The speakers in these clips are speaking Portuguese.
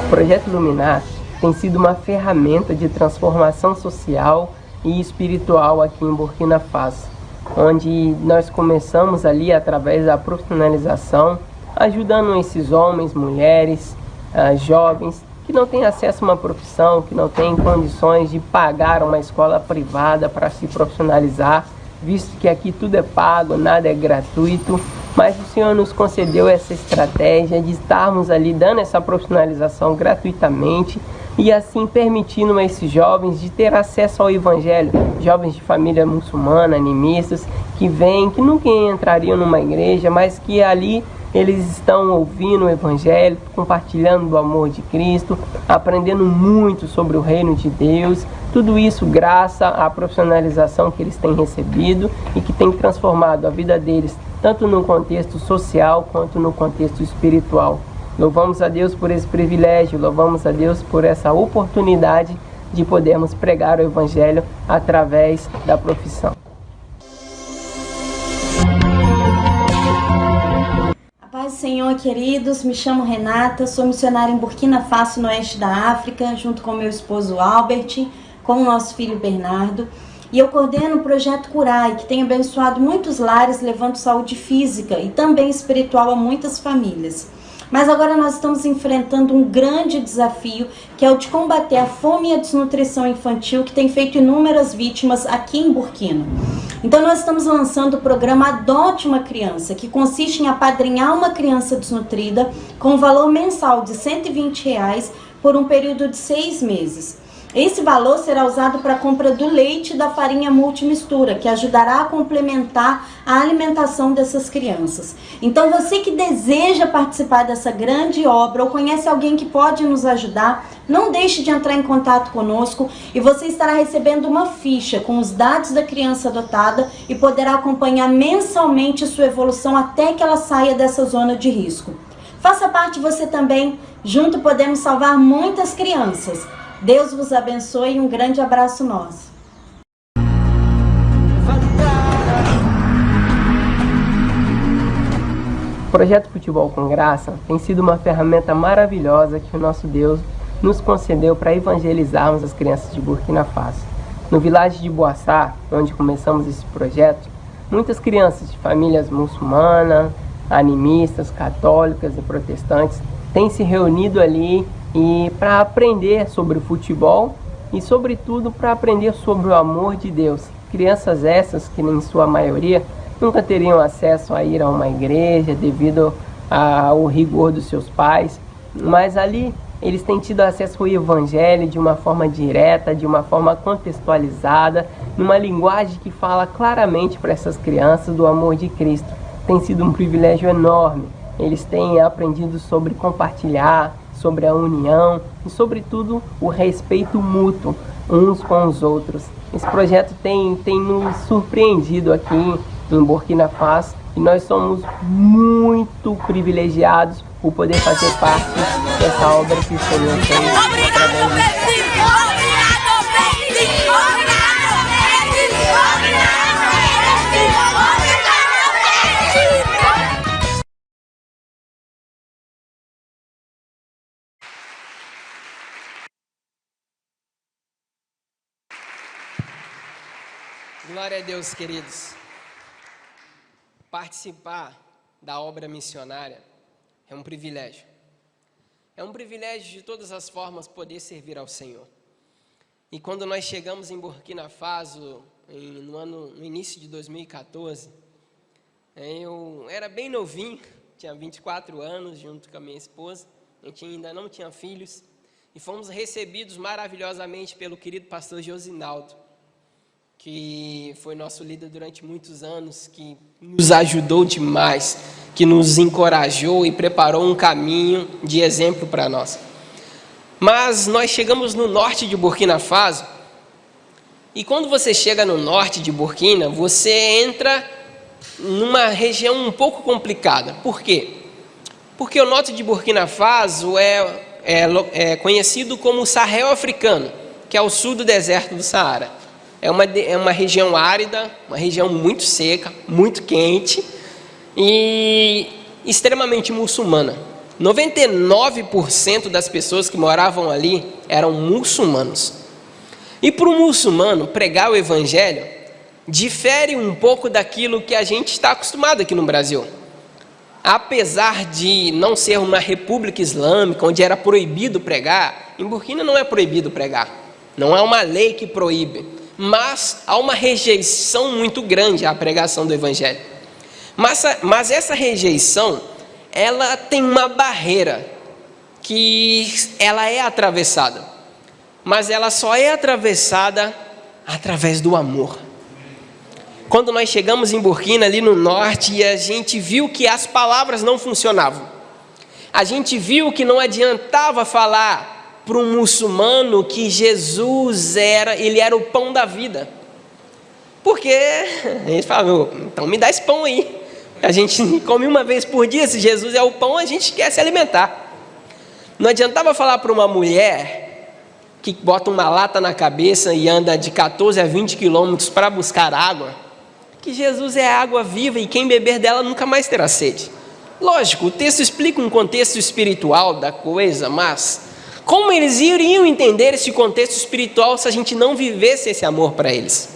O Projeto Luminar tem sido uma ferramenta de transformação social e espiritual aqui em Burkina Faso, onde nós começamos ali através da profissionalização, ajudando esses homens, mulheres, jovens que não têm acesso a uma profissão, que não têm condições de pagar uma escola privada para se profissionalizar, visto que aqui tudo é pago, nada é gratuito, mas o Senhor nos concedeu essa estratégia de estarmos ali dando essa profissionalização gratuitamente e assim permitindo a esses jovens de ter acesso ao Evangelho, jovens de família muçulmana, animistas, que vêm, que nunca entrariam numa igreja, mas que ali eles estão ouvindo o Evangelho, compartilhando do amor de Cristo, aprendendo muito sobre o reino de Deus, tudo isso graças à profissionalização que eles têm recebido e que tem transformado a vida deles, tanto no contexto social quanto no contexto espiritual. Louvamos a Deus por esse privilégio, louvamos a Deus por essa oportunidade de podermos pregar o Evangelho através da profissão. A paz do Senhor, queridos, me chamo Renata, sou missionária em Burkina Faso, no oeste da África, junto com meu esposo Albert, com o nosso filho Bernardo. E eu coordeno o projeto Curai, que tem abençoado muitos lares, levando saúde física e também espiritual a muitas famílias. Mas agora nós estamos enfrentando um grande desafio, que é o de combater a fome e a desnutrição infantil, que tem feito inúmeras vítimas aqui em Burkina. Então nós estamos lançando o programa Adote uma Criança, que consiste em apadrinhar uma criança desnutrida com um valor mensal de R$120 por um período de 6 meses. Esse valor será usado para a compra do leite e da farinha multimistura, que ajudará a complementar a alimentação dessas crianças. Então você que deseja participar dessa grande obra ou conhece alguém que pode nos ajudar, não deixe de entrar em contato conosco e você estará recebendo uma ficha com os dados da criança adotada e poderá acompanhar mensalmente sua evolução até que ela saia dessa zona de risco. Faça parte você também, junto podemos salvar muitas crianças. Deus vos abençoe e um grande abraço nosso. O Projeto Futebol com Graça tem sido uma ferramenta maravilhosa que o nosso Deus nos concedeu para evangelizarmos as crianças de Burkina Faso. No vilarejo de Boaçá, onde começamos esse projeto, muitas crianças de famílias muçulmanas, animistas, católicas e protestantes têm se reunido ali e para aprender sobre o futebol e, sobretudo, para aprender sobre o amor de Deus. Crianças essas que, em sua maioria, nunca teriam acesso a ir a uma igreja devido ao rigor dos seus pais, mas ali eles têm tido acesso ao Evangelho de uma forma direta, de uma forma contextualizada, numa linguagem que fala claramente para essas crianças do amor de Cristo. Tem sido um privilégio enorme. Eles têm aprendido sobre compartilhar, sobre a união e, sobretudo, o respeito mútuo uns com os outros. Esse projeto tem nos surpreendido aqui em Burkina Faso e nós somos muito privilegiados por poder fazer parte dessa obra que o Senhor fez através disso. Glória a Deus, queridos. Participar da obra missionária é um privilégio. É um privilégio de todas as formas poder servir ao Senhor. E quando nós chegamos em Burkina Faso, no início de 2014, eu era bem novinho, tinha 24 anos, junto com a minha esposa, a gente ainda não tinha filhos, e fomos recebidos maravilhosamente pelo querido pastor Josinaldo, que foi nosso líder durante muitos anos, que nos ajudou demais, que nos encorajou e preparou um caminho de exemplo para nós. Mas nós chegamos no norte de Burkina Faso, e quando você chega no norte de Burkina, você entra numa região um pouco complicada. Por quê? Porque o norte de Burkina Faso é conhecido como o Sahel africano, que é o sul do deserto do Saara. É uma região árida, uma região muito seca, muito quente e extremamente muçulmana. 99% das pessoas que moravam ali eram muçulmanos. E para o muçulmano, pregar o evangelho difere um pouco daquilo que a gente está acostumado aqui no Brasil. Apesar de não ser uma república islâmica, onde era proibido pregar, em Burkina não é proibido pregar. Não é uma lei que proíbe, mas há uma rejeição muito grande à pregação do evangelho. Mas essa rejeição, ela tem uma barreira que ela é atravessada, mas ela só é atravessada através do amor. Quando nós chegamos em Burkina, ali no norte, e a gente viu que as palavras não funcionavam, a gente viu que não adiantava falar para um muçulmano que Jesus ele era o pão da vida, porque a gente fala, então me dá esse pão aí. A gente come uma vez por dia, se Jesus é o pão, a gente quer se alimentar. Não adiantava falar para uma mulher que bota uma lata na cabeça e anda de 14 a 20 quilômetros para buscar água, que Jesus é a água viva e quem beber dela nunca mais terá sede. Lógico, o texto explica um contexto espiritual da coisa, mas como eles iriam entender esse contexto espiritual se a gente não vivesse esse amor para eles?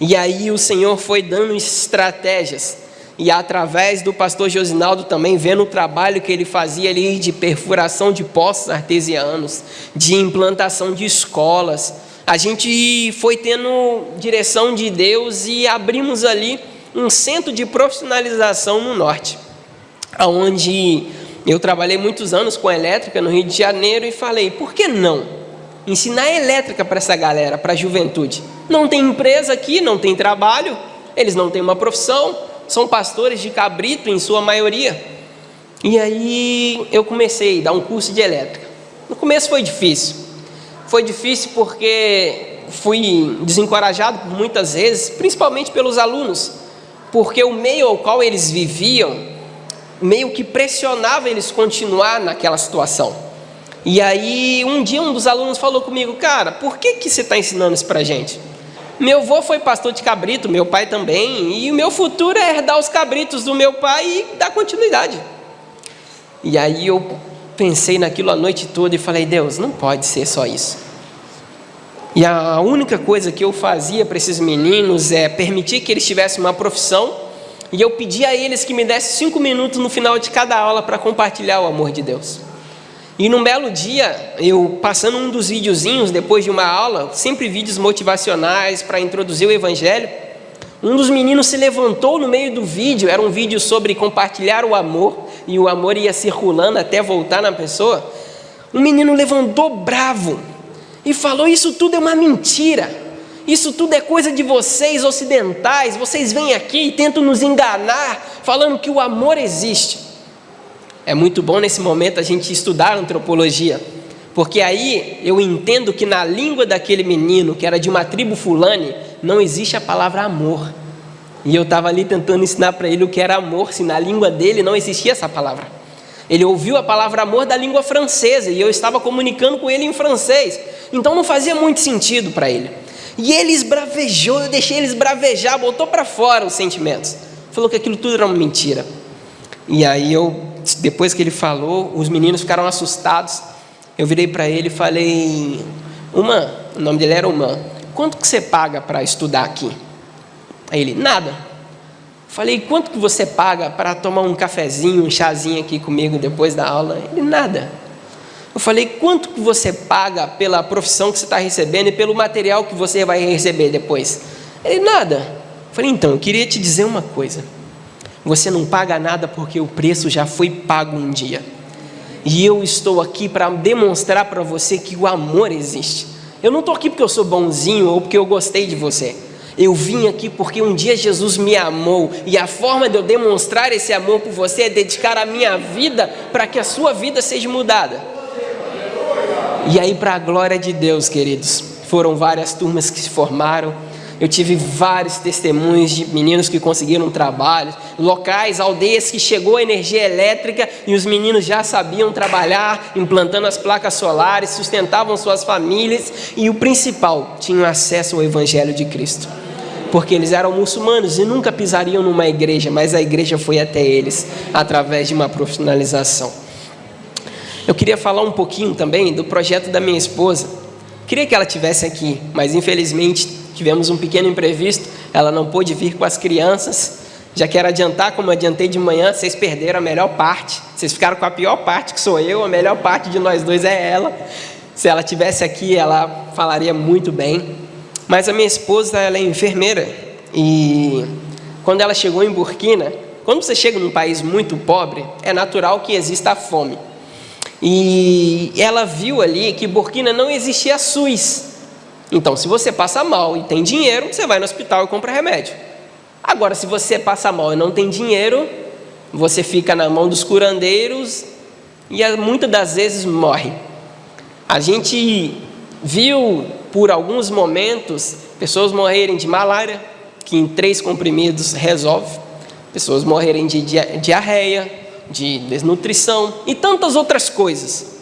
E aí o Senhor foi dando estratégias, e através do pastor Josinaldo também, vendo o trabalho que ele fazia ali de perfuração de poços artesianos, de implantação de escolas, a gente foi tendo direção de Deus e abrimos ali um centro de profissionalização no norte, onde eu trabalhei muitos anos com elétrica no Rio de Janeiro e falei, por que não ensinar elétrica para essa galera, para a juventude? Não tem empresa aqui, não tem trabalho, eles não têm uma profissão, são pastores de cabrito em sua maioria. E aí eu comecei a dar um curso de elétrica. No começo foi difícil porque fui desencorajado por muitas vezes, principalmente pelos alunos, porque o meio ao qual eles viviam meio que pressionava eles continuar naquela situação. E aí um dia um dos alunos falou comigo, cara, por que você está ensinando isso pra gente? Meu avô foi pastor de cabrito, meu pai também, e o meu futuro é herdar os cabritos do meu pai e dar continuidade. E aí eu pensei naquilo a noite toda e falei, Deus, não pode ser só isso. E a única coisa que eu fazia para esses meninos é permitir que eles tivessem uma profissão, e eu pedi a eles que me dessem 5 minutos no final de cada aula para compartilhar o amor de Deus. E num belo dia, eu passando um dos videozinhos depois de uma aula, sempre vídeos motivacionais para introduzir o evangelho, um dos meninos se levantou no meio do vídeo, era um vídeo sobre compartilhar o amor, e o amor ia circulando até voltar na pessoa. Um menino levantou bravo e falou, isso tudo é uma mentira, isso tudo é coisa de vocês ocidentais, vocês vêm aqui e tentam nos enganar, falando que o amor existe. É muito bom nesse momento a gente estudar antropologia, porque aí eu entendo que na língua daquele menino, que era de uma tribo fulane, não existe a palavra amor. E eu estava ali tentando ensinar para ele o que era amor, se na língua dele não existia essa palavra. Ele ouviu a palavra amor da língua francesa, e eu estava comunicando com ele em francês, então não fazia muito sentido para ele. E ele esbravejou, eu deixei ele esbravejar, botou para fora os sentimentos, falou que aquilo tudo era uma mentira. E aí depois que ele falou, os meninos ficaram assustados. Eu virei para ele e falei, Uman, o nome dele era Uman, quanto que você paga para estudar aqui? Aí ele, nada. Falei, quanto que você paga para tomar um cafezinho, um chazinho aqui comigo depois da aula? Ele, nada. Eu falei, quanto que você paga pela profissão que você está recebendo e pelo material que você vai receber depois? Ele, nada. Eu falei, então, eu queria te dizer uma coisa. Você não paga nada porque o preço já foi pago um dia. E eu estou aqui para demonstrar para você que o amor existe. Eu não estou aqui porque eu sou bonzinho ou porque eu gostei de você. Eu vim aqui porque um dia Jesus me amou. E a forma de eu demonstrar esse amor por você é dedicar a minha vida para que a sua vida seja mudada. E aí, para a glória de Deus, queridos, foram várias turmas que se formaram. Eu tive vários testemunhos de meninos que conseguiram trabalho, locais, aldeias que chegou a energia elétrica e os meninos já sabiam trabalhar, implantando as placas solares, sustentavam suas famílias e o principal, tinham acesso ao Evangelho de Cristo. Porque eles eram muçulmanos e nunca pisariam numa igreja, mas a igreja foi até eles através de uma profissionalização. Eu queria falar um pouquinho também do projeto da minha esposa. Queria que ela estivesse aqui, mas infelizmente tivemos um pequeno imprevisto. Ela não pôde vir com as crianças. Já quero adiantar, como eu adiantei de manhã, vocês perderam a melhor parte. Vocês ficaram com a pior parte, que sou eu. A melhor parte de nós dois é ela. Se ela estivesse aqui, ela falaria muito bem. Mas a minha esposa, ela é enfermeira. E quando ela chegou em Burkina, quando você chega num país muito pobre, é natural que exista a fome. E ela viu ali que Burkina não existia SUS. Então, se você passa mal e tem dinheiro, você vai no hospital e compra remédio. Agora, se você passa mal e não tem dinheiro, você fica na mão dos curandeiros e muitas das vezes morre. A gente viu por alguns momentos pessoas morrerem de malária, que em 3 comprimidos resolve, pessoas morrerem de diarreia, de desnutrição e tantas outras coisas.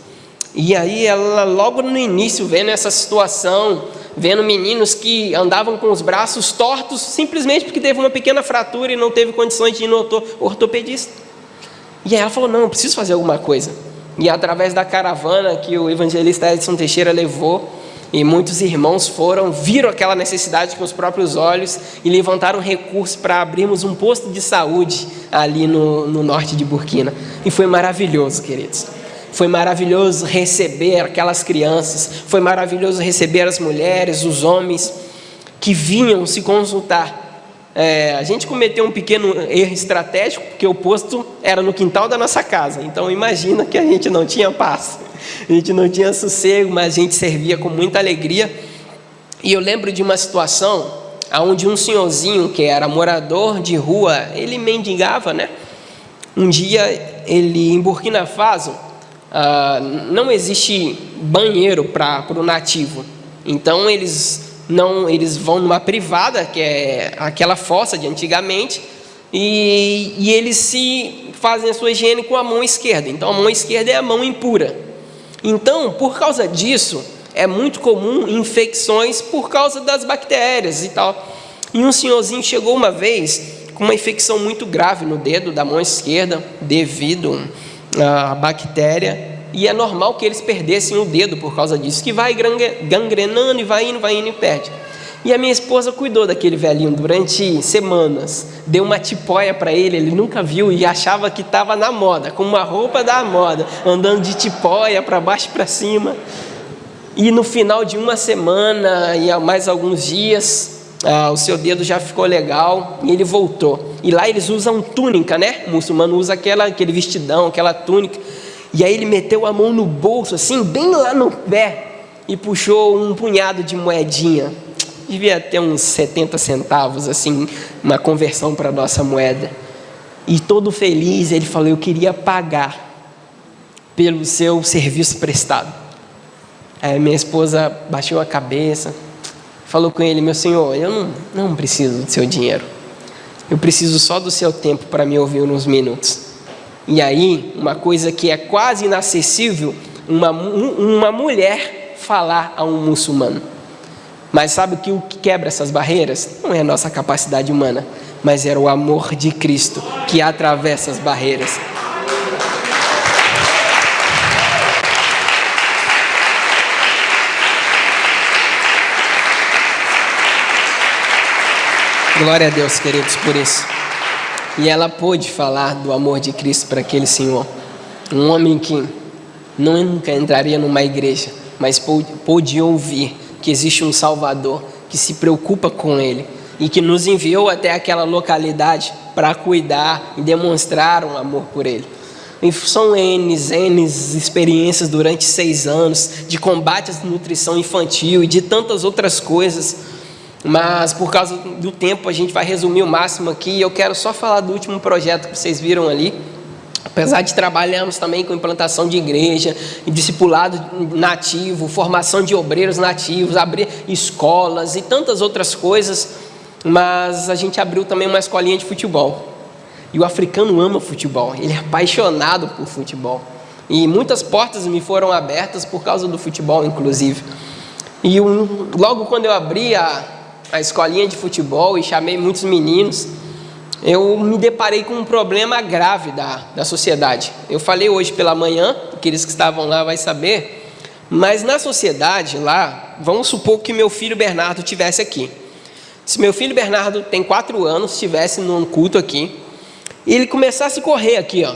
E aí ela logo no início, vendo essa situação, vendo meninos que andavam com os braços tortos simplesmente porque teve uma pequena fratura e não teve condições de ir no ortopedista. E aí ela falou, não, eu preciso fazer alguma coisa. E através da caravana que o evangelista Edson Teixeira levou, e muitos irmãos viram aquela necessidade com os próprios olhos e levantaram recursos para abrirmos um posto de saúde ali no norte de Burkina. E foi maravilhoso, queridos. Foi maravilhoso receber aquelas crianças, foi maravilhoso receber as mulheres, os homens que vinham se consultar. A gente cometeu um pequeno erro estratégico, porque o posto era no quintal da nossa casa. Então imagina que a gente não tinha paz, a gente não tinha sossego, mas a gente servia com muita alegria. E eu lembro de uma situação onde um senhorzinho que era morador de rua, ele mendigava, né? Um dia, em Burkina Faso, não existe banheiro para o nativo. Então eles vão numa privada, que é aquela fossa de antigamente, e eles se fazem a sua higiene com a mão esquerda. Então a mão esquerda é a mão impura. Então, por causa disso, é muito comum infecções por causa das bactérias e tal. E um senhorzinho chegou uma vez com uma infecção muito grave no dedo da mão esquerda, devido à bactéria. E é normal que eles perdessem o dedo por causa disso, que vai gangrenando e vai indo e perde. E a minha esposa cuidou daquele velhinho durante semanas, deu uma tipóia para ele nunca viu e achava que estava na moda, com uma roupa da moda, andando de tipóia para baixo e para cima. E no final de uma semana e mais alguns dias, o seu dedo já ficou legal e ele voltou. E lá eles usam túnica, né? O muçulmano usa aquele vestidão, aquela túnica. E aí ele meteu a mão no bolso, assim, bem lá no pé, e puxou um punhado de moedinha. Devia ter uns 70 centavos, assim, uma conversão para a nossa moeda. E todo feliz, ele falou, eu queria pagar pelo seu serviço prestado. Aí minha esposa baixou a cabeça, falou com ele, meu senhor, eu não preciso do seu dinheiro. Eu preciso só do seu tempo para me ouvir uns minutos. E aí, uma coisa que é quase inacessível, uma mulher falar a um muçulmano. Mas sabe o que quebra essas barreiras? Não é a nossa capacidade humana, mas era o amor de Cristo que atravessa as barreiras. Glória a Deus, queridos, por isso. E ela pôde falar do amor de Cristo para aquele senhor. Um homem que nunca entraria numa igreja, mas pôde ouvir que existe um Salvador que se preocupa com ele e que nos enviou até aquela localidade para cuidar e demonstrar um amor por ele. E são N experiências durante 6 anos de combate à nutrição infantil e de tantas outras coisas. Mas por causa do tempo a gente vai resumir o máximo aqui. Eu quero só falar do último projeto que vocês viram ali. Apesar de trabalharmos também com implantação de igreja, discipulado nativo, formação de obreiros nativos, abrir escolas e tantas outras coisas, mas a gente abriu também uma escolinha de futebol. E o africano ama futebol, ele é apaixonado por futebol. E muitas portas me foram abertas por causa do futebol, inclusive. E logo quando eu abri a escolinha de futebol e chamei muitos meninos, eu me deparei com um problema grave da sociedade. Eu falei hoje pela manhã, aqueles que estavam lá vai saber, mas na sociedade lá, vamos supor que meu filho Bernardo estivesse aqui. Se meu filho Bernardo tem 4 anos, estivesse num culto aqui, e ele começasse a correr aqui, ó,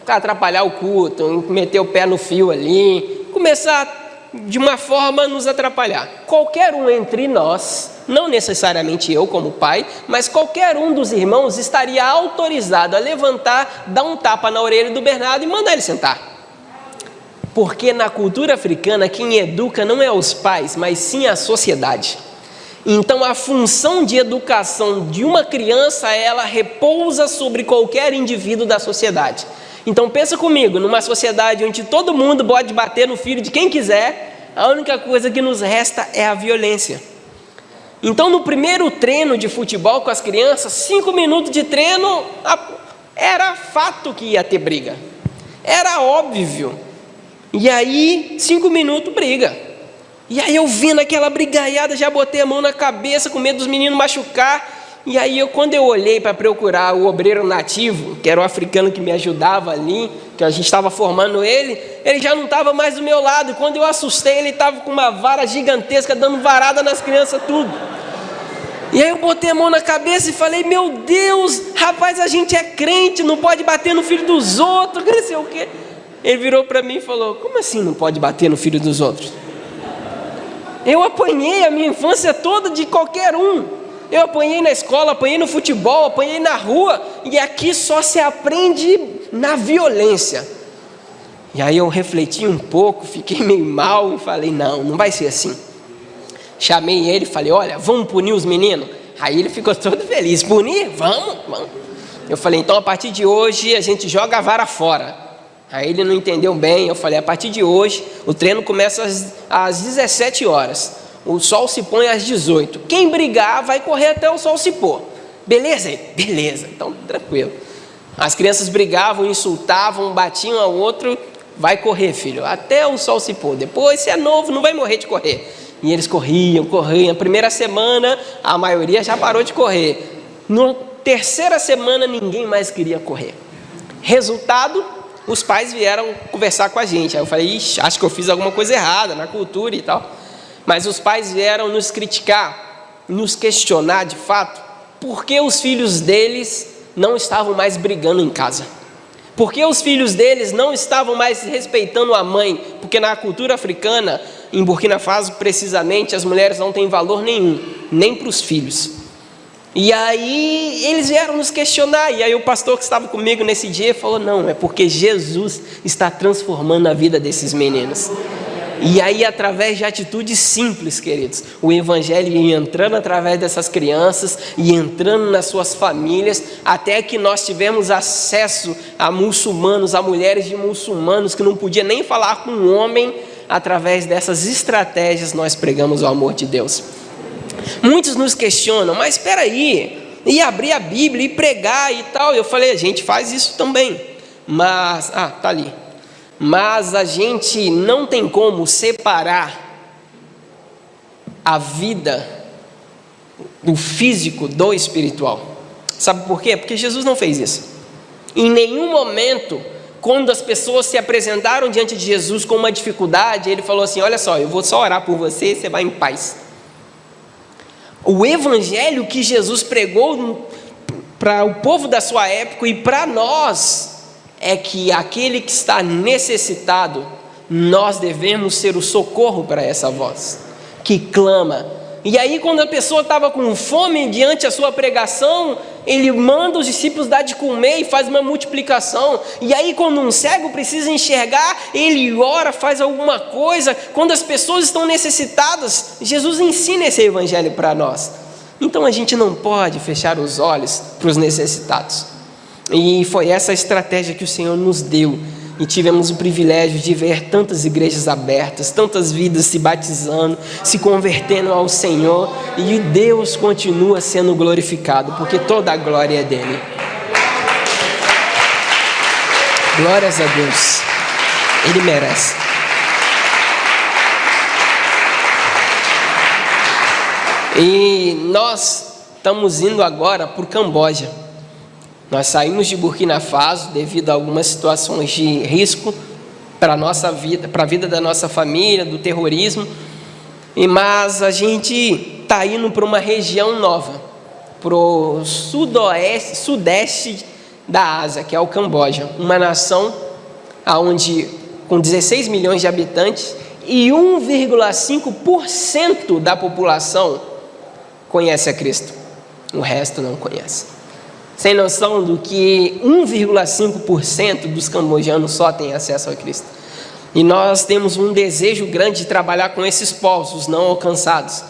para atrapalhar o culto, meter o pé no fio ali, começar de uma forma a nos atrapalhar. Qualquer um entre nós, não necessariamente eu como pai, mas qualquer um dos irmãos estaria autorizado a levantar, dar um tapa na orelha do Bernardo e mandar ele sentar. Porque na cultura africana, quem educa não é os pais, mas sim a sociedade. Então a função de educação de uma criança, ela repousa sobre qualquer indivíduo da sociedade. Então pensa comigo, numa sociedade onde todo mundo pode bater no filho de quem quiser, a única coisa que nos resta é a violência. Então no primeiro treino de futebol com as crianças, 5 minutos de treino, era fato que ia ter briga. Era óbvio. E aí, 5 minutos, briga. E aí eu vi naquela brigaiada, já botei a mão na cabeça com medo dos meninos machucar. E aí, quando eu olhei para procurar o obreiro nativo, que era o africano que me ajudava ali, que a gente estava formando ele já não estava mais do meu lado. E quando eu assustei, ele estava com uma vara gigantesca, dando varada nas crianças, tudo. E aí eu botei a mão na cabeça e falei, meu Deus, rapaz, a gente é crente, não pode bater no filho dos outros, não sei o quê. Ele virou para mim e falou, como assim não pode bater no filho dos outros? Eu apanhei a minha infância toda de qualquer um. Eu apanhei na escola, apanhei no futebol, apanhei na rua, e aqui só se aprende na violência. E aí eu refleti um pouco, fiquei meio mal e falei, não vai ser assim. Chamei ele e falei, olha, vamos punir os meninos? Aí ele ficou todo feliz, punir? Vamos. Eu falei, então a partir de hoje a gente joga a vara fora. Aí ele não entendeu bem, eu falei, a partir de hoje o treino começa às 17 horas. O sol se põe às 18. Quem brigar vai correr até o sol se pôr. Beleza? Beleza, então tranquilo. As crianças brigavam, insultavam, batiam ao outro. Vai correr, filho, até o sol se pôr. Depois, você é novo, não vai morrer de correr. E eles corriam. A primeira semana, a maioria já parou de correr. Na terceira semana, ninguém mais queria correr. Resultado, os pais vieram conversar com a gente. Aí eu falei, ixi, acho que eu fiz alguma coisa errada na cultura e tal. Mas os pais vieram nos criticar, nos questionar de fato, por que os filhos deles não estavam mais brigando em casa. Por que os filhos deles não estavam mais respeitando a mãe? Porque na cultura africana, em Burkina Faso precisamente, as mulheres não têm valor nenhum, nem para os filhos. E aí eles vieram nos questionar, e aí o pastor que estava comigo nesse dia falou, não, é porque Jesus está transformando a vida desses meninos. E aí, através de atitudes simples, queridos, o evangelho ia entrando através dessas crianças e entrando nas suas famílias, até que nós tivemos acesso a muçulmanos, a mulheres de muçulmanos que não podia nem falar com um homem. Através dessas estratégias nós pregamos o amor de Deus. Muitos nos questionam, mas espera aí, e abrir a Bíblia e pregar e tal. Eu falei, a gente faz isso também, mas, tá ali. Mas a gente não tem como separar a vida do físico do espiritual. Sabe por quê? Porque Jesus não fez isso. Em nenhum momento, quando as pessoas se apresentaram diante de Jesus com uma dificuldade, ele falou assim, olha só, eu vou só orar por você e você vai em paz. O evangelho que Jesus pregou para o povo da sua época e para nós, é que aquele que está necessitado, nós devemos ser o socorro para essa voz que clama. E aí, quando a pessoa estava com fome diante da sua pregação, ele manda os discípulos dar de comer e faz uma multiplicação. E aí, quando um cego precisa enxergar, ele ora, faz alguma coisa. Quando as pessoas estão necessitadas, Jesus ensina esse evangelho para nós. Então a gente não pode fechar os olhos para os necessitados. E foi essa estratégia que o Senhor nos deu. E tivemos o privilégio de ver tantas igrejas abertas, tantas vidas se batizando, se convertendo ao Senhor. E Deus continua sendo glorificado, porque toda a glória é dele. Glórias a Deus. Ele merece. E nós estamos indo agora para o Camboja. Nós saímos de Burkina Faso devido a algumas situações de risco para a nossa vida, para a vida da nossa família, do terrorismo, mas a gente está indo para uma região nova, para o sudeste da Ásia, que é o Camboja, uma nação onde, com 16 milhões de habitantes, e 1,5% da população conhece a Cristo, o resto não conhece. Sem noção do que 1,5% dos cambojanos só têm acesso a Cristo. E nós temos um desejo grande de trabalhar com esses povos, os não alcançados.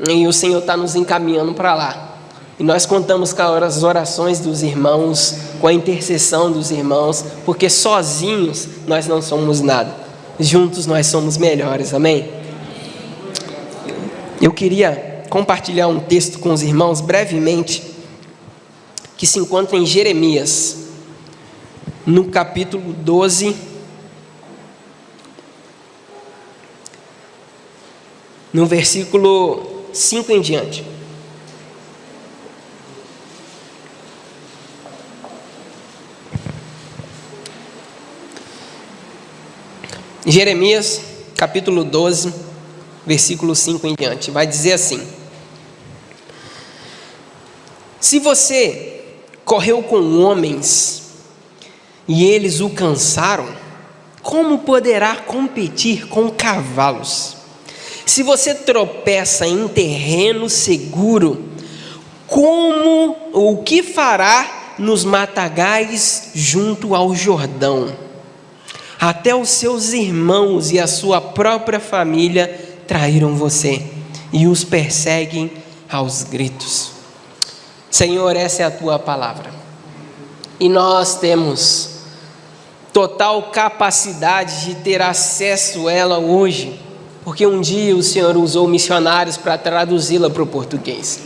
E o Senhor está nos encaminhando para lá. E nós contamos com as orações dos irmãos, com a intercessão dos irmãos, porque sozinhos nós não somos nada. Juntos nós somos melhores, amém? Eu queria compartilhar um texto com os irmãos brevemente, que se encontra em Jeremias, no capítulo 12, no versículo 5 em diante. Jeremias, capítulo 12, versículo 5 em diante, vai dizer assim: se você correu com homens e eles o cansaram, como poderá competir com cavalos? Se você tropeça em terreno seguro, o que fará nos matagais junto ao Jordão? Até os seus irmãos e a sua própria família traíram você e os perseguem aos gritos. Senhor, essa é a tua palavra, e nós temos total capacidade de ter acesso a ela hoje, porque um dia o Senhor usou missionários para traduzi-la para o português,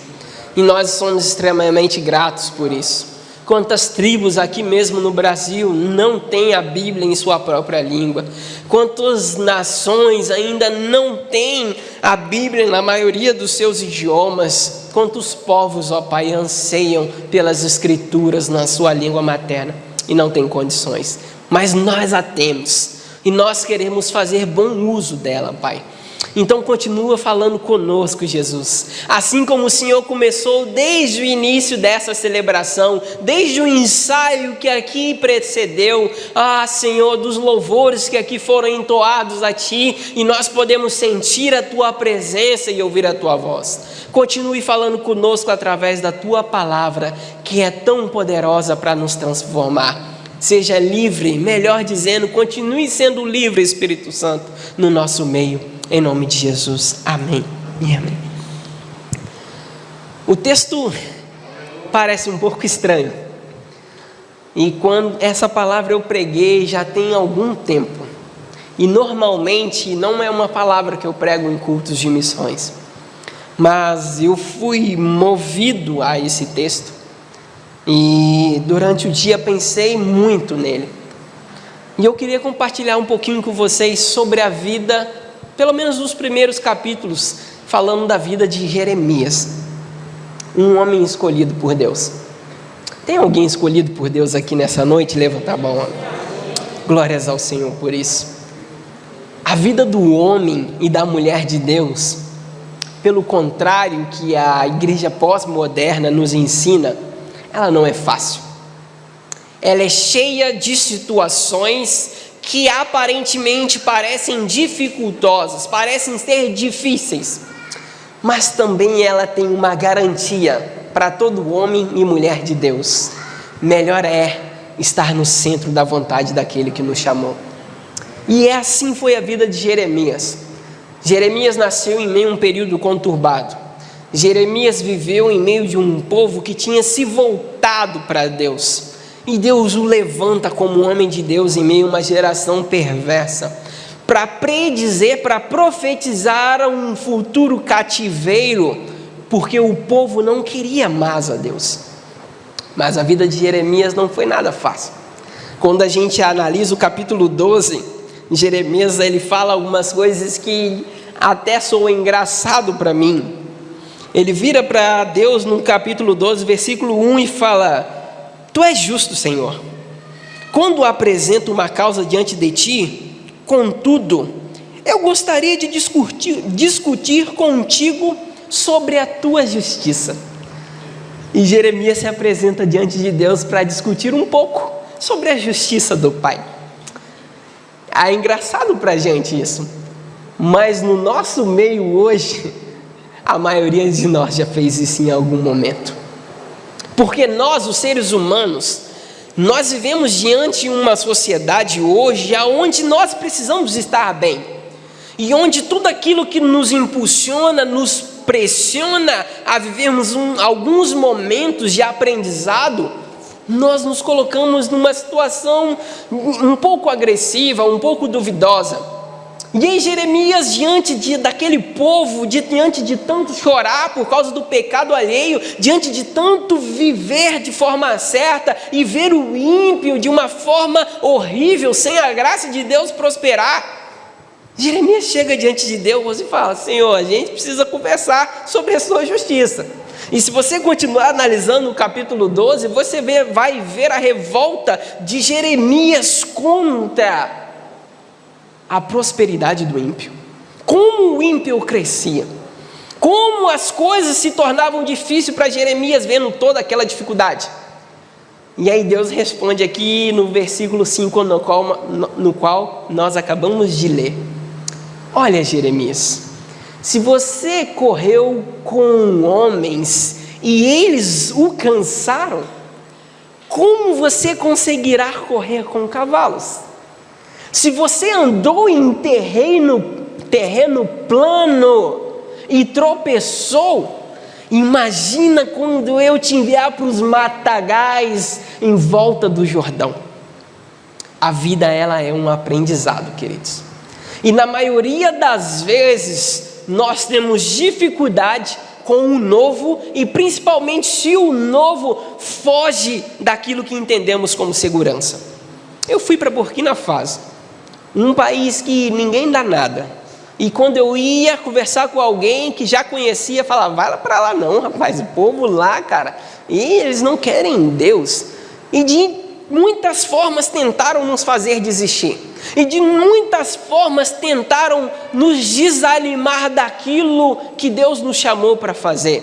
e nós somos extremamente gratos por isso. Quantas tribos aqui mesmo no Brasil não têm a Bíblia em sua própria língua? Quantas nações ainda não têm a Bíblia na maioria dos seus idiomas? Quantos povos, ó Pai, anseiam pelas Escrituras na sua língua materna e não têm condições? Mas nós a temos e nós queremos fazer bom uso dela, Pai. Então continua falando conosco, Jesus. Assim como o Senhor começou desde o início dessa celebração, desde o ensaio que aqui precedeu, Senhor, dos louvores que aqui foram entoados a Ti, e nós podemos sentir a Tua presença e ouvir a Tua voz. Continue falando conosco através da Tua palavra, que é tão poderosa para nos transformar. Seja livre, melhor dizendo, continue sendo livre, Espírito Santo, no nosso meio. Em nome de Jesus, amém e amém. O texto parece um pouco estranho, e quando essa palavra eu preguei já tem algum tempo, e normalmente não é uma palavra que eu prego em cultos de missões, mas eu fui movido a esse texto, e durante o dia pensei muito nele, e eu queria compartilhar um pouquinho com vocês sobre a vida, pelo menos os primeiros capítulos, falando da vida de Jeremias, um homem escolhido por Deus. Tem alguém escolhido por Deus aqui nessa noite? Levanta a mão. Glórias ao Senhor por isso. A vida do homem e da mulher de Deus, pelo contrário que a igreja pós-moderna nos ensina, ela não é fácil. Ela é cheia de situações que aparentemente parecem dificultosas, parecem ser difíceis, mas também ela tem uma garantia para todo homem e mulher de Deus: melhor é estar no centro da vontade daquele que nos chamou. E assim foi a vida de Jeremias. Jeremias nasceu em meio a um período conturbado. Jeremias viveu em meio de um povo que tinha se voltado para Deus. E Deus o levanta como homem de Deus em meio a uma geração perversa, para predizer, para profetizar um futuro cativeiro, porque o povo não queria mais a Deus. Mas a vida de Jeremias não foi nada fácil. Quando a gente analisa o capítulo 12, Jeremias ele fala algumas coisas que até soam engraçado para mim. Ele vira para Deus no capítulo 12, versículo 1 e fala: Tu és justo, Senhor, quando apresento uma causa diante de ti. Contudo, eu gostaria de discutir contigo sobre a tua justiça. E Jeremias se apresenta diante de Deus para discutir um pouco sobre a justiça do Pai. É engraçado para a gente isso, mas no nosso meio hoje, a maioria de nós já fez isso em algum momento. Porque nós, os seres humanos, nós vivemos diante de uma sociedade hoje onde nós precisamos estar bem. E onde tudo aquilo que nos impulsiona, nos pressiona a vivermos alguns momentos de aprendizado, nós nos colocamos numa situação um pouco agressiva, um pouco duvidosa. E aí Jeremias, diante daquele povo, diante de tanto chorar por causa do pecado alheio, diante de tanto viver de forma certa e ver o ímpio de uma forma horrível, sem a graça de Deus prosperar, Jeremias chega diante de Deus e fala: Senhor, a gente precisa conversar sobre a sua justiça. E se você continuar analisando o capítulo 12, você vai ver a revolta de Jeremias contra a prosperidade do ímpio. Como o ímpio crescia, como as coisas se tornavam difíceis para Jeremias, vendo toda aquela dificuldade. E aí Deus responde aqui no versículo 5, no qual nós acabamos de ler: olha, Jeremias, se você correu com homens e eles o cansaram, como você conseguirá correr com cavalos? Se você andou em terreno plano e tropeçou, imagina quando eu te enviar para os matagais em volta do Jordão. A vida, ela é um aprendizado, queridos. E na maioria das vezes, nós temos dificuldade com o novo, e principalmente se o novo foge daquilo que entendemos como segurança. Eu fui para Burkina Faso, um país que ninguém dá nada. E quando eu ia conversar com alguém que já conhecia, falava: vai para lá não, rapaz, o povo lá, cara, e eles não querem Deus. E de muitas formas tentaram nos fazer desistir. E de muitas formas tentaram nos desanimar daquilo que Deus nos chamou para fazer.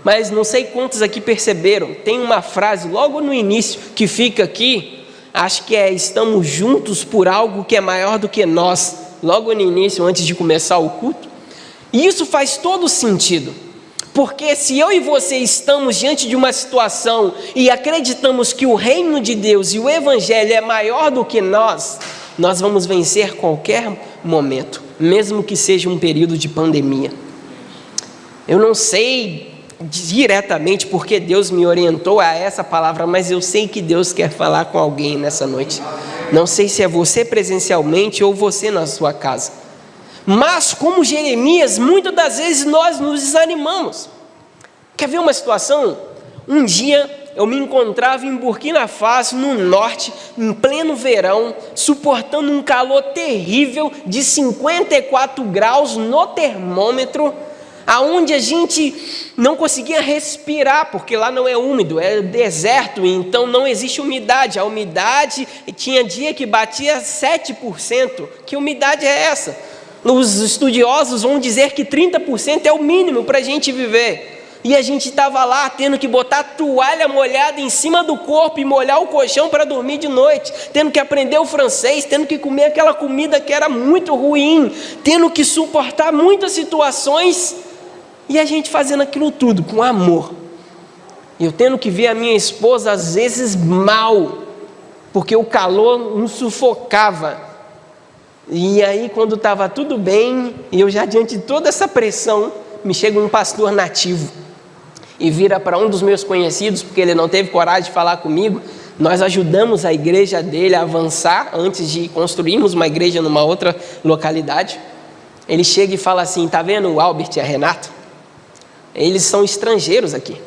Mas não sei quantos aqui perceberam, tem uma frase logo no início que fica aqui, acho que é: estamos juntos por algo que é maior do que nós, logo no início, antes de começar o culto. E isso faz todo sentido, porque se eu e você estamos diante de uma situação e acreditamos que o reino de Deus e o evangelho é maior do que nós vamos vencer qualquer momento, mesmo que seja um período de pandemia. Eu não sei diretamente porque Deus me orientou a essa palavra, mas eu sei que Deus quer falar com alguém nessa noite. Não sei se é você presencialmente ou você na sua casa. Mas como Jeremias, muitas das vezes nós nos desanimamos. Quer ver uma situação? Um dia eu me encontrava em Burkina Faso, no norte, em pleno verão, suportando um calor terrível de 54 graus no termômetro, aonde a gente não conseguia respirar, porque lá não é úmido, é deserto, então não existe umidade. A umidade, tinha dia que batia 7%. Que umidade é essa? Os estudiosos vão dizer que 30% é o mínimo para a gente viver. E a gente estava lá tendo que botar toalha molhada em cima do corpo e molhar o colchão para dormir de noite, tendo que aprender o francês, tendo que comer aquela comida que era muito ruim, tendo que suportar muitas situações, e a gente fazendo aquilo tudo com amor. Eu tendo que ver a minha esposa às vezes mal, porque o calor nos sufocava. E aí quando estava tudo bem, e eu já diante de toda essa pressão, me chega um pastor nativo e vira para um dos meus conhecidos, porque ele não teve coragem de falar comigo. Nós ajudamos a igreja dele a avançar antes de construirmos uma igreja numa outra localidade. Ele chega e fala assim: tá vendo o Albert e a Renata? Eles são estrangeiros aqui,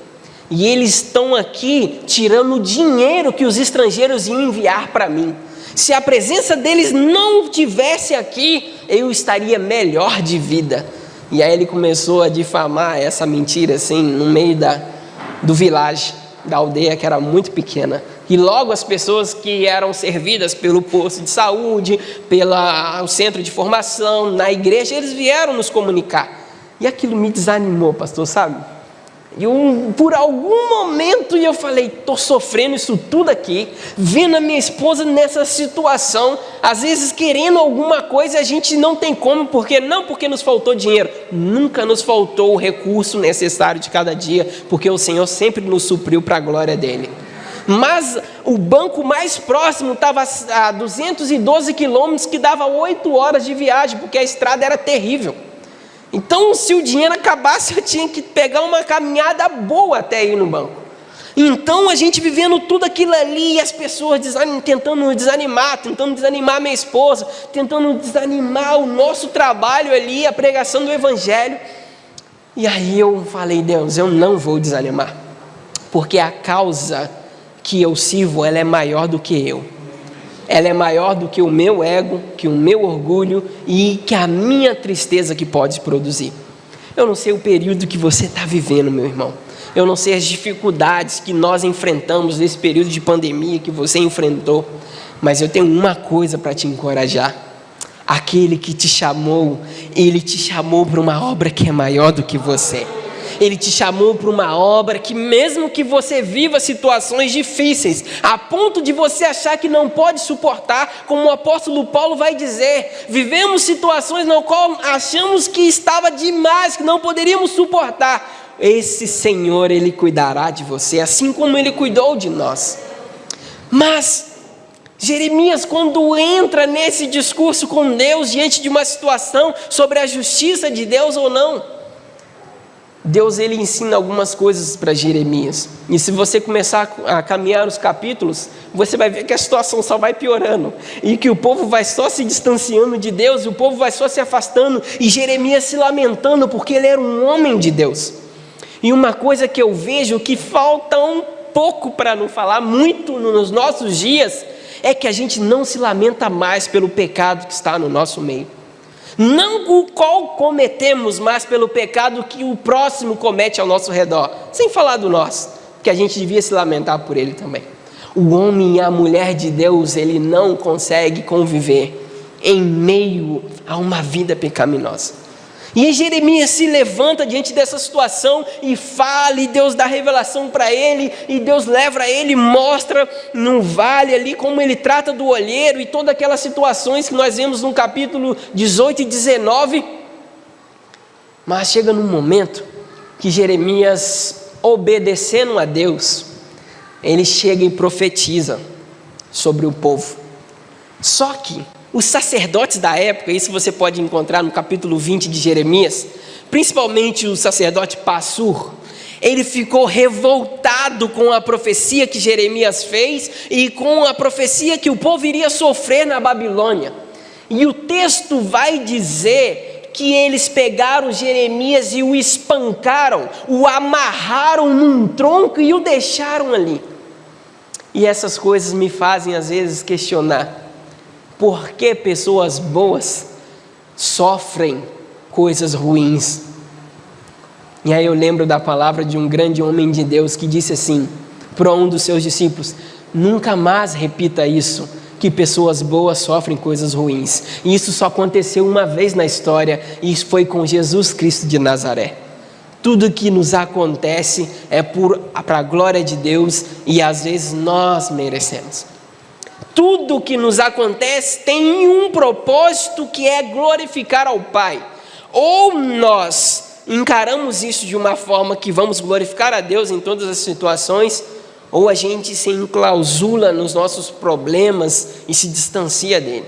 e eles estão aqui tirando o dinheiro que os estrangeiros iam enviar para mim. Se a presença deles não tivesse aqui, eu estaria melhor de vida. E aí ele começou a difamar essa mentira assim no meio do vilage. da aldeia, que era muito pequena. E logo as pessoas que eram servidas pelo posto de saúde, pelo centro de formação, na igreja, eles vieram nos comunicar. E aquilo me desanimou, pastor, sabe? Por algum momento eu falei, estou sofrendo isso tudo aqui, vendo a minha esposa nessa situação, às vezes querendo alguma coisa, a gente não tem como, porque nos faltou dinheiro, nunca nos faltou o recurso necessário de cada dia, porque o Senhor sempre nos supriu para a glória dele. Mas o banco mais próximo estava a 212 quilômetros, que dava 8 horas de viagem, porque a estrada era terrível. Então, se o dinheiro acabasse, eu tinha que pegar uma caminhada boa até ir no banco. Então, a gente vivendo tudo aquilo ali, e as pessoas tentando desanimar minha esposa, tentando desanimar o nosso trabalho ali, a pregação do Evangelho. E aí eu falei, Deus, eu não vou desanimar, porque a causa que eu sirvo, ela é maior do que eu. Ela é maior do que o meu ego, que o meu orgulho e que a minha tristeza que pode produzir. Eu não sei o período que você está vivendo, meu irmão. Eu não sei as dificuldades que nós enfrentamos nesse período de pandemia que você enfrentou. Mas eu tenho uma coisa para te encorajar. Aquele que te chamou, ele te chamou para uma obra que é maior do que você. Ele te chamou para uma obra que, mesmo que você viva situações difíceis, a ponto de você achar que não pode suportar, como o apóstolo Paulo vai dizer, vivemos situações na qual achamos que estava demais, que não poderíamos suportar. Esse Senhor, Ele cuidará de você, assim como Ele cuidou de nós. Mas Jeremias, quando entra nesse discurso com Deus, diante de uma situação sobre a justiça de Deus ou não, Deus, ele ensina algumas coisas para Jeremias. E se você começar a caminhar os capítulos, você vai ver que a situação só vai piorando. E que o povo vai só se distanciando de Deus, o povo vai só se afastando. E Jeremias se lamentando, porque ele era um homem de Deus. E uma coisa que eu vejo que falta um pouco, para não falar muito nos nossos dias, é que a gente não se lamenta mais pelo pecado que está no nosso meio. Não o qual cometemos, mas pelo pecado que o próximo comete ao nosso redor. Sem falar do nosso, que a gente devia se lamentar por ele também. O homem e a mulher de Deus, ele não consegue conviver em meio a uma vida pecaminosa. E Jeremias se levanta diante dessa situação e fala, e Deus dá revelação para ele, e Deus leva a ele, mostra no vale ali como ele trata do olheiro, e todas aquelas situações que nós vemos no capítulo 18 e 19. Mas chega num momento que Jeremias, obedecendo a Deus, ele chega e profetiza sobre o povo. Só que os sacerdotes da época, isso você pode encontrar no capítulo 20 de Jeremias, principalmente o sacerdote Passur, ele ficou revoltado com a profecia que Jeremias fez e com a profecia que o povo iria sofrer na Babilônia. E o texto vai dizer que eles pegaram Jeremias e o espancaram, o amarraram num tronco e o deixaram ali. E essas coisas me fazem às vezes questionar: por que pessoas boas sofrem coisas ruins? E aí eu lembro da palavra de um grande homem de Deus que disse assim para um dos seus discípulos: nunca mais repita isso, que pessoas boas sofrem coisas ruins. E isso só aconteceu uma vez na história, e isso foi com Jesus Cristo de Nazaré. Tudo que nos acontece é para a glória de Deus, e às vezes nós merecemos. Tudo que nos acontece tem um propósito, que é glorificar ao Pai. Ou nós encaramos isso de uma forma que vamos glorificar a Deus em todas as situações, ou a gente se enclausula nos nossos problemas e se distancia dele.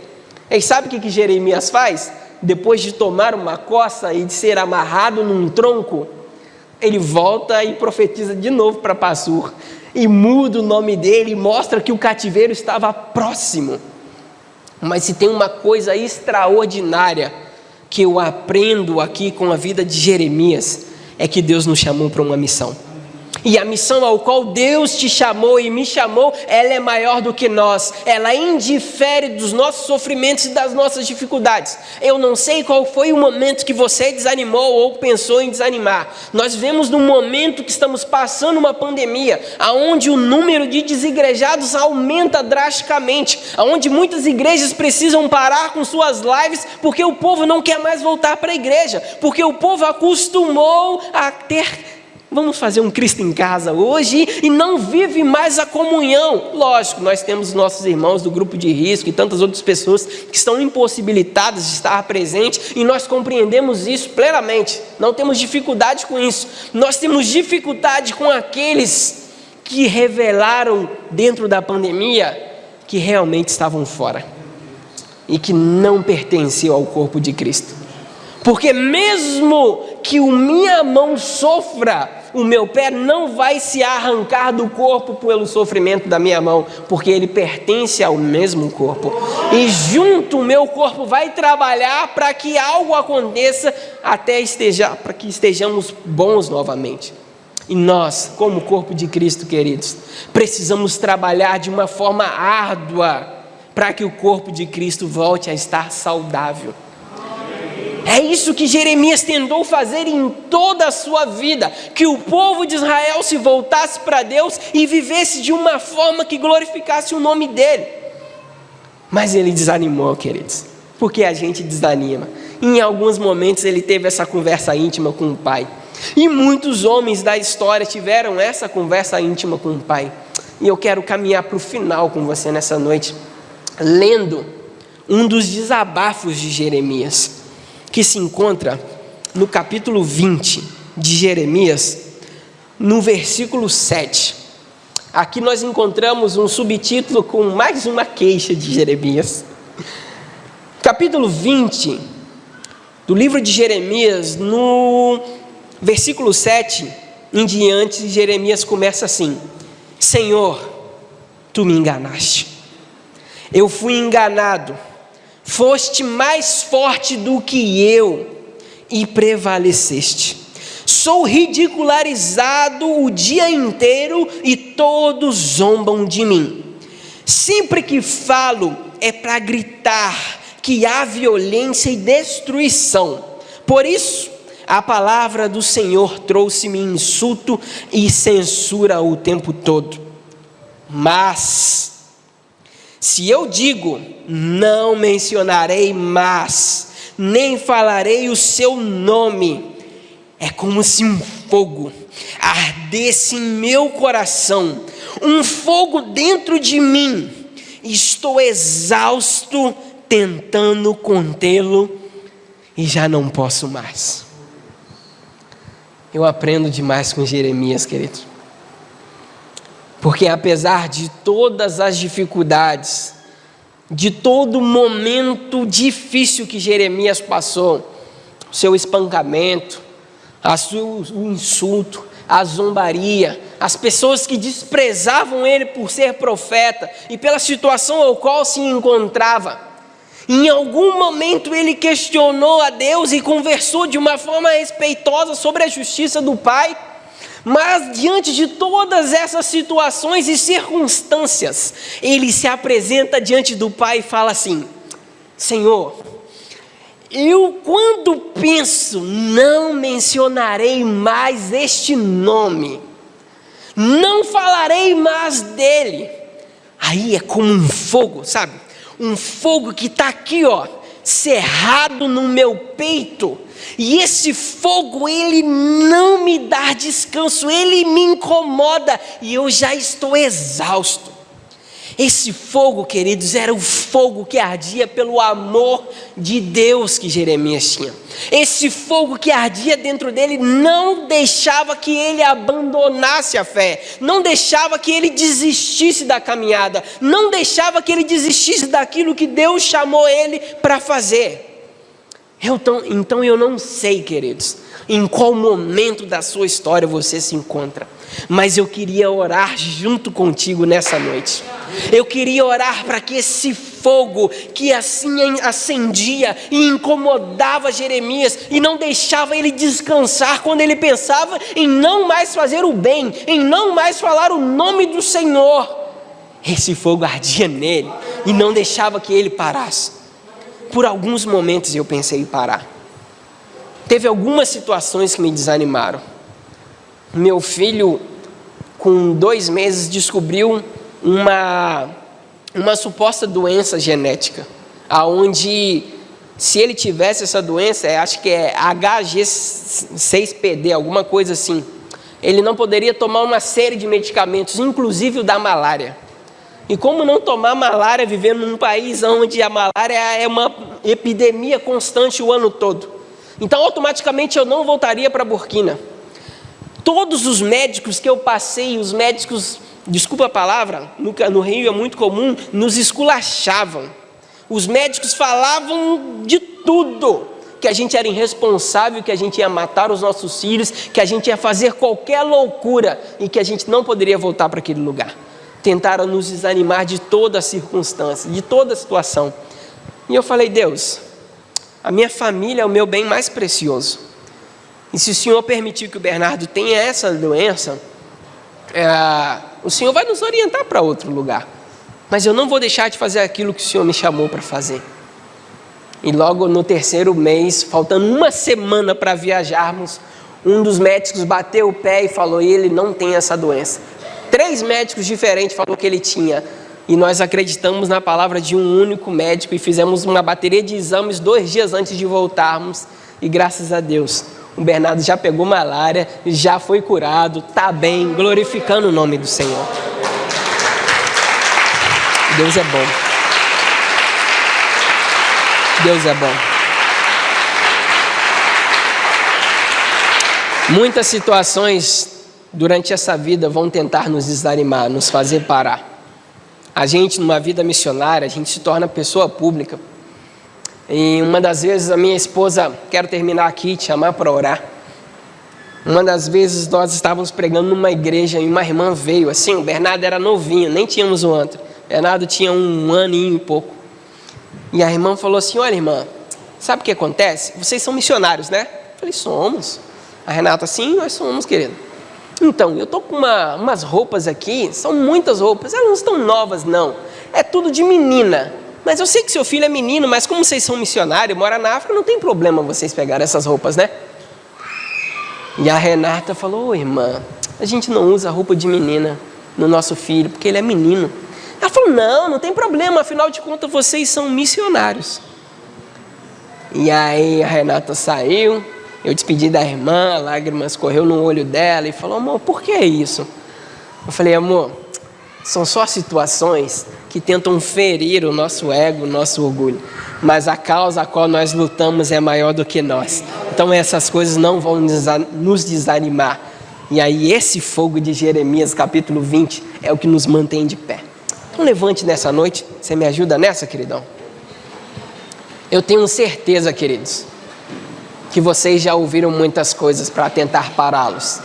E sabe o que Jeremias faz? Depois de tomar uma coça e de ser amarrado num tronco, ele volta e profetiza de novo para Passur. E muda o nome dele e mostra que o cativeiro estava próximo. Mas se tem uma coisa extraordinária que eu aprendo aqui com a vida de Jeremias, é que Deus nos chamou para uma missão. E a missão ao qual Deus te chamou e me chamou, ela é maior do que nós. Ela indifere dos nossos sofrimentos e das nossas dificuldades. Eu não sei qual foi o momento que você desanimou ou pensou em desanimar. Nós vivemos num momento que estamos passando uma pandemia, onde o número de desigrejados aumenta drasticamente, onde muitas igrejas precisam parar com suas lives, porque o povo não quer mais voltar para a igreja, porque o povo acostumou a ter... Vamos fazer um Cristo em casa hoje e não vive mais a comunhão. Lógico, nós temos nossos irmãos do grupo de risco e tantas outras pessoas que estão impossibilitadas de estar presentes e nós compreendemos isso plenamente. Não temos dificuldade com isso. Nós temos dificuldade com aqueles que revelaram dentro da pandemia que realmente estavam fora e que não pertenciam ao corpo de Cristo. Porque mesmo que a minha mão sofra, o meu pé não vai se arrancar do corpo pelo sofrimento da minha mão, porque ele pertence ao mesmo corpo. E junto o meu corpo vai trabalhar para que algo aconteça para que estejamos bons novamente. E nós, como corpo de Cristo, queridos, precisamos trabalhar de uma forma árdua para que o corpo de Cristo volte a estar saudável. É isso que Jeremias tentou fazer em toda a sua vida, que o povo de Israel se voltasse para Deus e vivesse de uma forma que glorificasse o nome dele. Mas ele desanimou, queridos, porque a gente desanima. Em alguns momentos ele teve essa conversa íntima com o pai, e muitos homens da história tiveram essa conversa íntima com o pai. E eu quero caminhar para o final com você nessa noite, lendo um dos desabafos de Jeremias, que se encontra no capítulo 20 de Jeremias, no versículo 7. Aqui nós encontramos um subtítulo com mais uma queixa de Jeremias. Capítulo 20 do livro de Jeremias, no versículo 7 em diante, Jeremias começa assim: Senhor, tu me enganaste, eu fui enganado, foste mais forte do que eu e prevaleceste. Sou ridicularizado o dia inteiro e todos zombam de mim. Sempre que falo é para gritar que há violência e destruição. Por isso, a palavra do Senhor trouxe-me insulto e censura o tempo todo. Mas se eu digo, não mencionarei mais, nem falarei o seu nome, é como se um fogo ardesse em meu coração, um fogo dentro de mim. Estou exausto tentando contê-lo e já não posso mais. Eu aprendo demais com Jeremias, querido. Porque apesar de todas as dificuldades, de todo momento difícil que Jeremias passou, o seu espancamento, o insulto, a zombaria, as pessoas que desprezavam ele por ser profeta e pela situação ao qual se encontrava, em algum momento ele questionou a Deus e conversou de uma forma respeitosa sobre a justiça do Pai. Mas diante de todas essas situações e circunstâncias, ele se apresenta diante do Pai e fala assim: Senhor, eu quando penso, não mencionarei mais este nome, não falarei mais dele. Aí é como um fogo, sabe? Um fogo que está aqui, ó, cerrado no meu peito. E esse fogo, ele não me dá descanso, ele me incomoda e eu já estou exausto. Esse fogo, queridos, era o fogo que ardia pelo amor de Deus que Jeremias tinha. Esse fogo que ardia dentro dele não deixava que ele abandonasse a fé, não deixava que ele desistisse da caminhada, não deixava que ele desistisse daquilo que Deus chamou ele para fazer. Então eu não sei, queridos, em qual momento da sua história você se encontra, mas eu queria orar junto contigo nessa noite. Eu queria orar para que esse fogo que assim acendia e incomodava Jeremias e não deixava ele descansar quando ele pensava em não mais fazer o bem, em não mais falar o nome do Senhor. Esse fogo ardia nele e não deixava que ele parasse. Por alguns momentos eu pensei em parar. Teve algumas situações que me desanimaram. Meu filho, com 2 meses, descobriu uma suposta doença genética, aonde se ele tivesse essa doença, acho que é HG6PD, alguma coisa assim, ele não poderia tomar uma série de medicamentos, inclusive o da malária. E como não tomar malária vivendo num país onde a malária é uma epidemia constante o ano todo? Então automaticamente eu não voltaria para Burkina. Todos os médicos que eu passei, os médicos, desculpa a palavra, no Rio é muito comum, nos esculachavam. Os médicos falavam de tudo, que a gente era irresponsável, que a gente ia matar os nossos filhos, que a gente ia fazer qualquer loucura e que a gente não poderia voltar para aquele lugar. Tentaram nos desanimar de toda a circunstância, de toda a situação. E eu falei, Deus, a minha família é o meu bem mais precioso. E se o Senhor permitir que o Bernardo tenha essa doença, o Senhor vai nos orientar para outro lugar. Mas eu não vou deixar de fazer aquilo que o Senhor me chamou para fazer. E logo no 3º mês, faltando 1 semana para viajarmos, um dos médicos bateu o pé e falou, ele não tem essa doença. 3 médicos diferentes falaram que ele tinha. E nós acreditamos na palavra de um único médico e fizemos uma bateria de exames 2 dias antes de voltarmos. E graças a Deus, o Bernardo já pegou malária, já foi curado, está bem, glorificando o nome do Senhor. Deus é bom. Deus é bom. Muitas situações durante essa vida vão tentar nos desanimar, nos fazer parar. A gente, numa vida missionária, a gente se torna pessoa pública. E uma das vezes a minha esposa, quero terminar aqui, te chamar para orar. Uma das vezes nós estávamos pregando numa igreja e uma irmã veio, assim, o Bernardo era novinho, nem tínhamos o antro. O Bernardo tinha 1 aninho e pouco. E a irmã falou assim, olha irmã, sabe o que acontece? Vocês são missionários, né? Eu falei, somos. A Renata, sim, nós somos, querido. Então, eu estou com umas roupas aqui, são muitas roupas, elas não estão novas não, é tudo de menina. Mas eu sei que seu filho é menino, mas como vocês são missionários, moram na África, não tem problema vocês pegarem essas roupas, né? E a Renata falou, ô irmã, a gente não usa roupa de menina no nosso filho, porque ele é menino. Ela falou, não tem problema, afinal de contas vocês são missionários. E aí a Renata saiu, eu despedi da irmã, lágrimas correu no olho dela e falou, amor, por que isso? Eu falei, amor, são só situações que tentam ferir o nosso ego, o nosso orgulho. Mas a causa a qual nós lutamos é maior do que nós. Então essas coisas não vão nos desanimar. E aí esse fogo de Jeremias capítulo 20 é o que nos mantém de pé. Então levante nessa noite, você me ajuda nessa, queridão? Eu tenho certeza, queridos, que vocês já ouviram muitas coisas para tentar pará-los,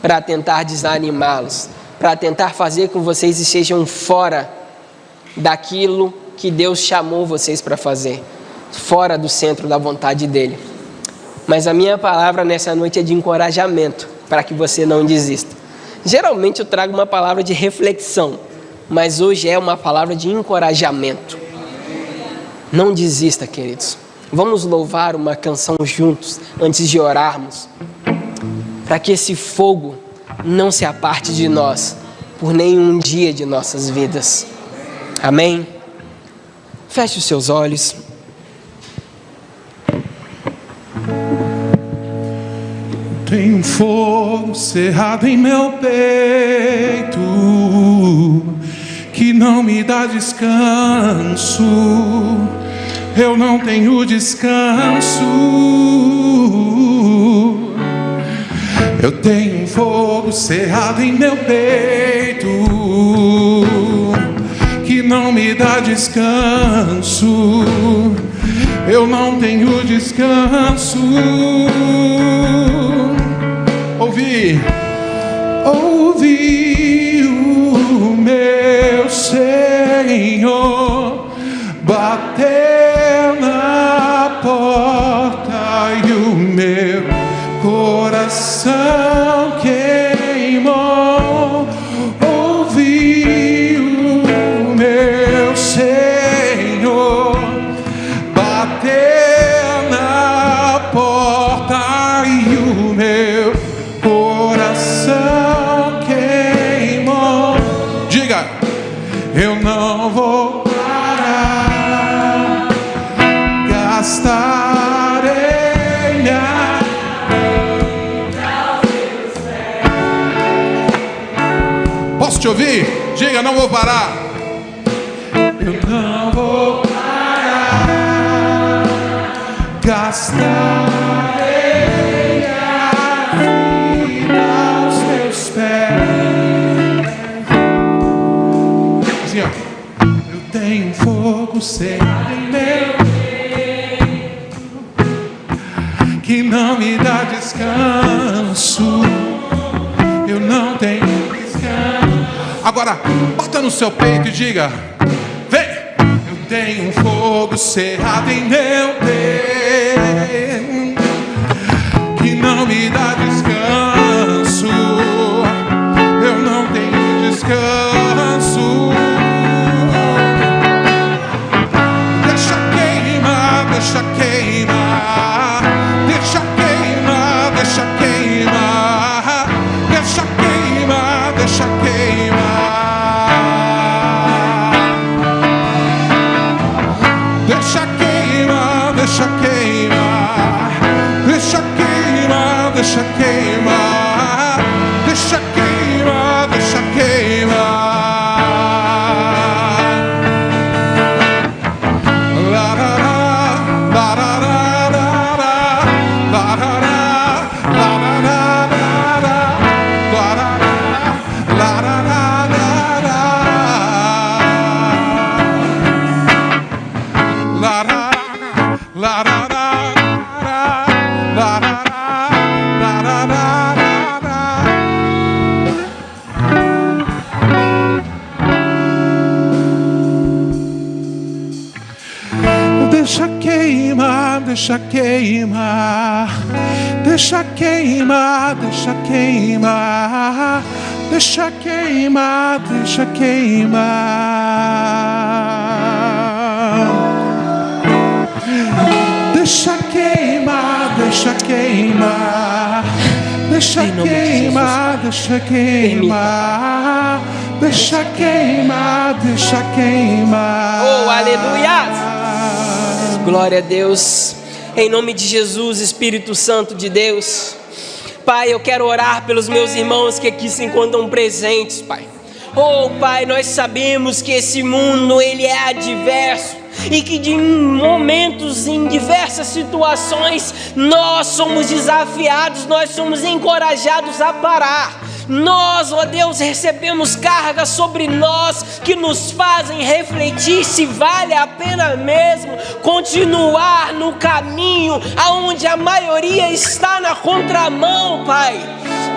para tentar desanimá-los, para tentar fazer com que vocês estejam fora daquilo que Deus chamou vocês para fazer, fora do centro da vontade dEle. Mas a minha palavra nessa noite é de encorajamento, para que você não desista. Geralmente eu trago uma palavra de reflexão, mas hoje é uma palavra de encorajamento. Não desista, queridos. Vamos louvar uma canção juntos, antes de orarmos, para que esse fogo não se aparte de nós, por nenhum dia de nossas vidas. Amém? Feche os seus olhos. Tem um fogo cerrado em meu peito, que não me dá descanso. Eu não tenho descanso. Eu tenho um fogo cerrado em meu peito, que não me dá descanso. Eu não tenho descanso. Ouvi o meu Senhor bateu na porta e o meu coração queimou. Ouvi o meu Senhor bater na porta e o meu coração queimou. Diga, eu não vou parar, gastarei minha vida aos teus pés. Posso te ouvir? Diga, não vou parar. Eu não vou parar, gastarei a vida aos teus pés. Assim, ó. Eu tenho um fogo cerrado em meu peito que não me dá descanso. Eu não tenho descanso. Agora, bota no seu peito e diga: vem! Eu tenho um fogo cerrado em meu peito que não me dá descanso. Eu não tenho descanso. Deixa queimar, deixa queimar, deixa queimar, deixa queimar, deixa queimar, deixa queimar. Deixa queimar, deixa queimar, deixa queimar, deixa queimar, deixa queimar, deixa queimar. La la la la la la la la deixa queimar, deixa queimar, deixa queimar, deixa queimar, deixa queimar, deixa queimar, deixa queimar, deixa queimar, deixa queimar, deixa queimar, deixa queimar, deixa queimar. Oh, aleluia! Glória a Deus. Em nome de Jesus, Espírito Santo de Deus, Pai, eu quero orar pelos meus irmãos que aqui se encontram presentes, Pai. Oh, Pai, nós sabemos que esse mundo, ele é adverso e que de momentos, em diversas situações, nós somos desafiados, nós somos encorajados a parar. Nós, ó Deus, recebemos cargas sobre nós que nos fazem refletir se vale a pena mesmo continuar no caminho aonde a maioria está na contramão, Pai.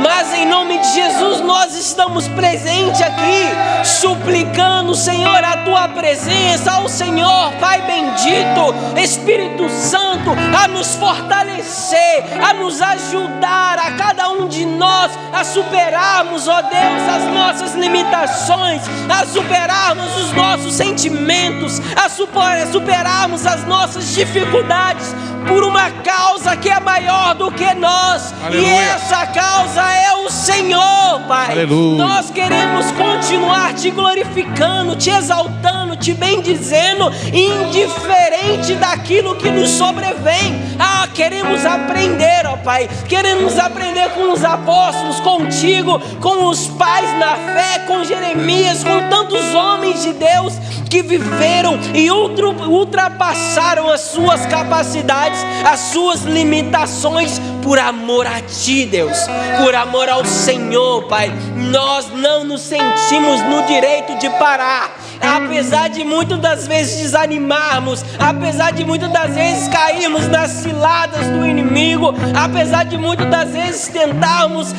Mas em nome de Jesus nós estamos presentes aqui, suplicando, Senhor, a Tua presença, ao Senhor, Pai bendito, Espírito Santo, a nos fortalecer, a nos ajudar, a cada um de nós, a superarmos, ó Deus, as nossas limitações, a superarmos os nossos sentimentos, a superarmos as nossas dificuldades, por uma causa que é maior do que nós. Aleluia. E essa causa é o Senhor, Pai. Aleluia. Nós queremos continuar te glorificando, te exaltando, te bendizendo, indiferente daquilo que nos sobrevém. Queremos aprender, ó Pai, queremos aprender com os apóstolos, contigo, com os pais na fé, com Jeremias, com tantos homens de Deus que viveram e ultrapassaram as suas capacidades, as suas limitações, por amor a Ti, Deus, por amor ao Senhor, Pai. Nós não nos sentimos no direito de parar. apesar de muitas das vezes desanimarmos, apesar de muitas das vezes cairmos nas ciladas do inimigo, apesar de muitas das vezes tentarmos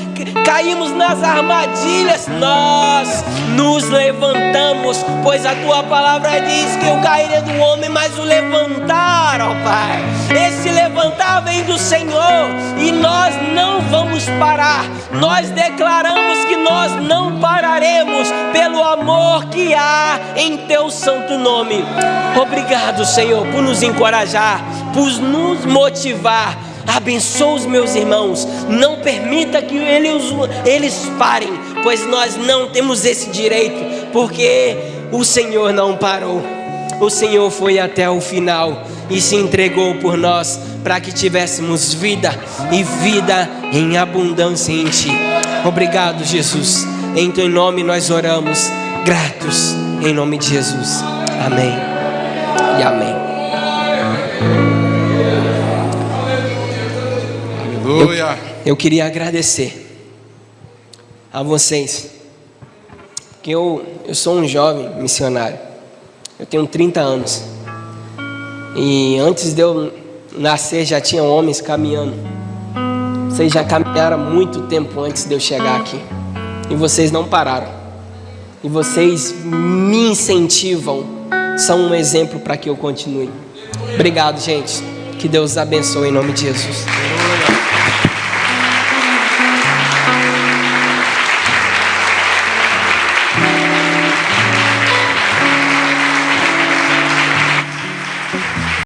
cairmos nas armadilhas, nós nos levantamos, pois a tua palavra diz que o cair é do homem, mas o levantar, ó Pai, esse levantar vem do Senhor, e nós não vamos parar. Nós declaramos que nós não pararemos pelo amor que há em teu santo nome. Obrigado, Senhor, por nos encorajar, por nos motivar. Abençoa os meus irmãos, não permita que eles parem, pois nós não temos esse direito, porque o Senhor não parou. O Senhor foi até o final e se entregou por nós, para que tivéssemos vida e vida em abundância em Ti. Obrigado, Jesus. Em Teu nome nós oramos, gratos, em nome de Jesus. Amém e amém. Aleluia. Eu queria agradecer a vocês, porque eu sou um jovem missionário. Eu tenho 30 anos. E antes de eu nascer já tinha homens caminhando. Vocês já caminharam há muito tempo antes de eu chegar aqui. E vocês não pararam. E vocês me incentivam. São um exemplo para que eu continue. Obrigado, gente. Que Deus abençoe em nome de Jesus.